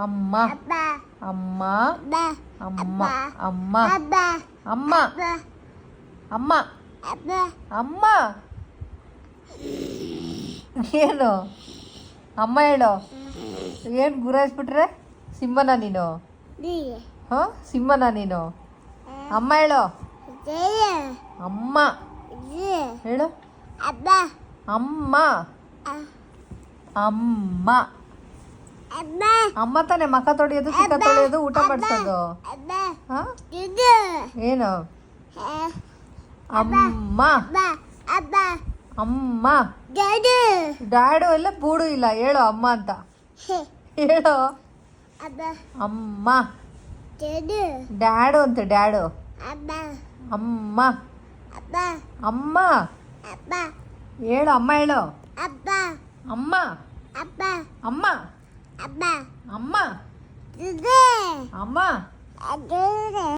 ಅಮ್ಮ ಅಮ್ಮ ಅಮ್ಮ ಅಮ್ಮ ಅಮ್ಮ ಅಮ್ಮ ಅಮ್ಮ ಏನು ಅಮ್ಮ ಹೇಳು. ಏನು ಗುರಾಯಿಸ್ಬಿಟ್ರೆ ಸಿಂಹನ ನೀನು? ಹಾಂ ಸಿಂಹನ ನೀನು? ಅಮ್ಮ ಹೇಳು. ಅಮ್ಮ ಹೇಳು. ಅಮ್ಮ ಅಮ್ಮ ಅಮ್ಮ ತಾನೇ ಮಕ್ಕ ತೊಳೆಯೋದು, ಚಿಕ್ಕ ತೊಳೆಯೋದು, ಊಟ ಮಾಡಿಸೋದು. ಹಾಂ ಏನು? ಅಮ್ಮ ಅಮ್ಮ ಡ್ಯಾಡು ಇಲ್ಲ ಬೂಡು ಇಲ್ಲ, ಹೇಳು ಅಮ್ಮ ಅಂತ ಹೇಳು. ಅಮ್ಮ ಡ್ಯಾಡು ಅಂತ ಡ್ಯಾಡು. ಅಮ್ಮ ಅಮ್ಮ ಹೇಳು. ಅಮ್ಮ ಹೇಳು. ಅಮ್ಮ ಅಮ್ಮ ಅಮ್ಮ ಅಮ್ಮ